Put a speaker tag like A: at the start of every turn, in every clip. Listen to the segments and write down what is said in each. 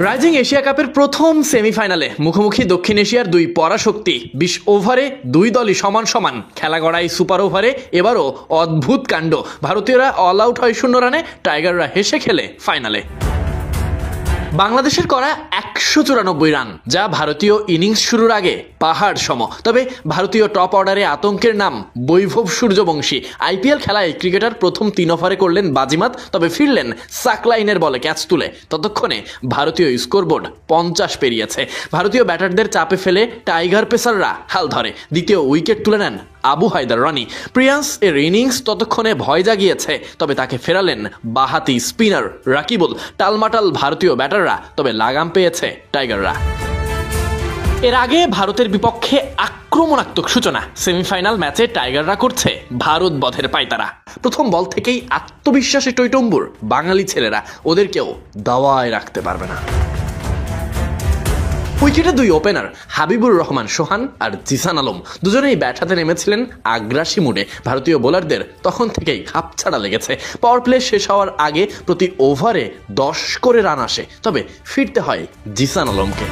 A: Rising Asia কাপের প্রথম সেমিফাইনালে মুখোমুখি দক্ষিণ এশিয়ার দুই পরাশক্তি। ২০ ওভারে দুই দলই সমান সমান, খেলা গড়াই সুপার ওভারে এবারও অদ্ভুত কাণ্ড। ভারতীয়রা অল আউট হয় ০ রানে, টাইগাররা হেসে খেলে ফাইনালে। বাংলাদেশের করা ১৯৪ রান, যা ভারতীয় ইনিংস শুরুর আগে পাহাড় সম। তবে ভারতীয় টপ অর্ডারে আতঙ্কের নাম বৈভব সূর্যবংশী। আইপিএল খেলায় ক্রিকেটার প্রথম ৩ ওভারে করলেন বাজিমাত, তবে ফিরলেন সাকলাইনের বলে ক্যাচ তুলে। ততক্ষণে ভারতীয় স্কোরবোর্ড ৫০ পেরিয়েছে। ভারতীয় ব্যাটারদের চাপে ফেলে টাইগার পেসাররা হাল ধরে। দ্বিতীয় উইকেট তুলে নেন আবু হায়দার রনি। প্রিয়ান্স এর ইনিংস ততক্ষণে ভয় জাগিয়েছে, তবে তাকে ফেরালেন বাহাতি স্পিনার রাকিবুল। টালমাটাল ভারতীয় ব্যাটাররা, তবে লাগাম পেয়েছে টাইগাররা। এর আগে ভারতের বিপক্ষে আক্রমণাত্মক সূচনা। সেমিফাইনাল ম্যাচে টাইগাররা করছে ভারত বধের পায়তারা। প্রথম বল থেকেই আত্মবিশ্বাসে টইটম্বুর বাঙালি ছেলেরা, ওদেরকেও দাওয়ায় রাখতে পারবে না। উইকেটে দুই ওপেনার হাবিবুর রহমান সোহান আর জিসান আলম, দুজনেই ব্যাট হাতে নেমেছিলেন আগ্রাসী মুডে। ভারতীয় বোলারদের তখন থেকেই খাপছাড়া লেগেছে। পাওয়ার প্লে শেষ হওয়ার আগে প্রতি ওভারে ১০ করে রান আসে, তবে ফিরতে হয় জিসান আলমকে।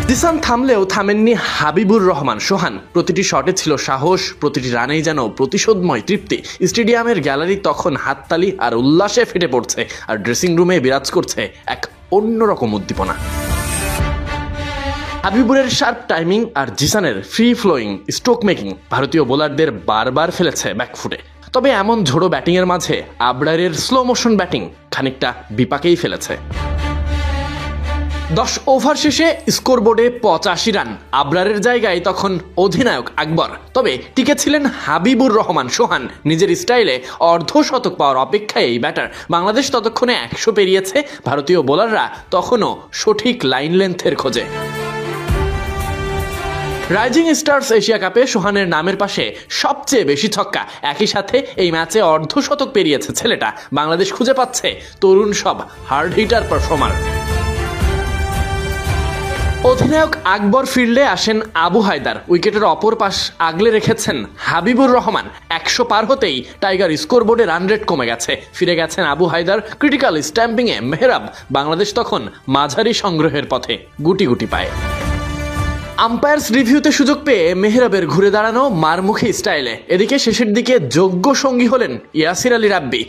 A: জিসান থামলেও থামেননি হাবিবুর রহমান সোহান। প্রতিটি শটে ছিল সাহস, প্রতিটি রানেই যেন প্রতিশোধময় তৃপ্তি। স্টেডিয়ামের গ্যালারি তখন হাততালি আর উল্লাসে ফেটে পড়ছে, আর ড্রেসিং রুমে বিরাজ করছে এক অন্যরকম উদ্দীপনা। হাবিবুরের শার্প টাইমিং আর জিসানের ফ্রি ফ্লোয়িং স্ট্রোক মেকিং ভারতীয় বোলারদের বারবার ফেলেছে ব্যাকফুটে। তবে এমন ঝোড়ো ব্যাটিংয়ের মাঝে আবরারের স্লো মোশন ব্যাটিং খানিকটা বিপাকেই ফেলেছে। ১০ ওভার শেষে স্কোরবোর্ডে ৮৫ রান। আবরারের জায়গায় তখন অধিনায়ক আকবর, তবে টিকে ছিলেন হাবিবুর রহমান সোহান। নিজের স্টাইলে অর্ধশতক পাওয়ার অপেক্ষায় এই ব্যাটার। বাংলাদেশ ততক্ষণে ১০০ পেরিয়েছে, ভারতীয় বোলাররা তখনও সঠিক লাইন লেন্থের খোঁজে। রাইজিং স্টার্স এশিয়া কাপে সোহানের নামের পাশে সবচেয়ে বেশি ছক্কা। একই সাথে এই ম্যাচে অর্ধশতক পেরিয়েছে ছেলেটা। বাংলাদেশ খুঁজে পাচ্ছে তরুণ সব হার্ড হিটার পারফর্মার। অধিনায়ক আকবর ফিরলে আসেন আবু হায়দার। উইকেটের অপর পাশ আগলে রেখেছেন হাবিবুর রহমান। ১০০ পার হতেই টাইগার স্কোরবোর্ডে রান রেট কমে গেছে। ফিরে গেছেন আবু হায়দার। ক্রিটিক্যাল স্ট্যাম্পিংয়ে মেহরাব। বাংলাদেশ তখন মাঝারি সংগ্রহের পথে গুটি গুটি পায়। আম্পায়ার্স রিভিউতে সুযোগ পেয়ে মেহরাবের ঘুরে দাঁড়ানো মারমুখী স্টাইলে। এদিকে শেষের দিকে যোগ্য সঙ্গী হলেন ইয়াসির আলী রাব্বি।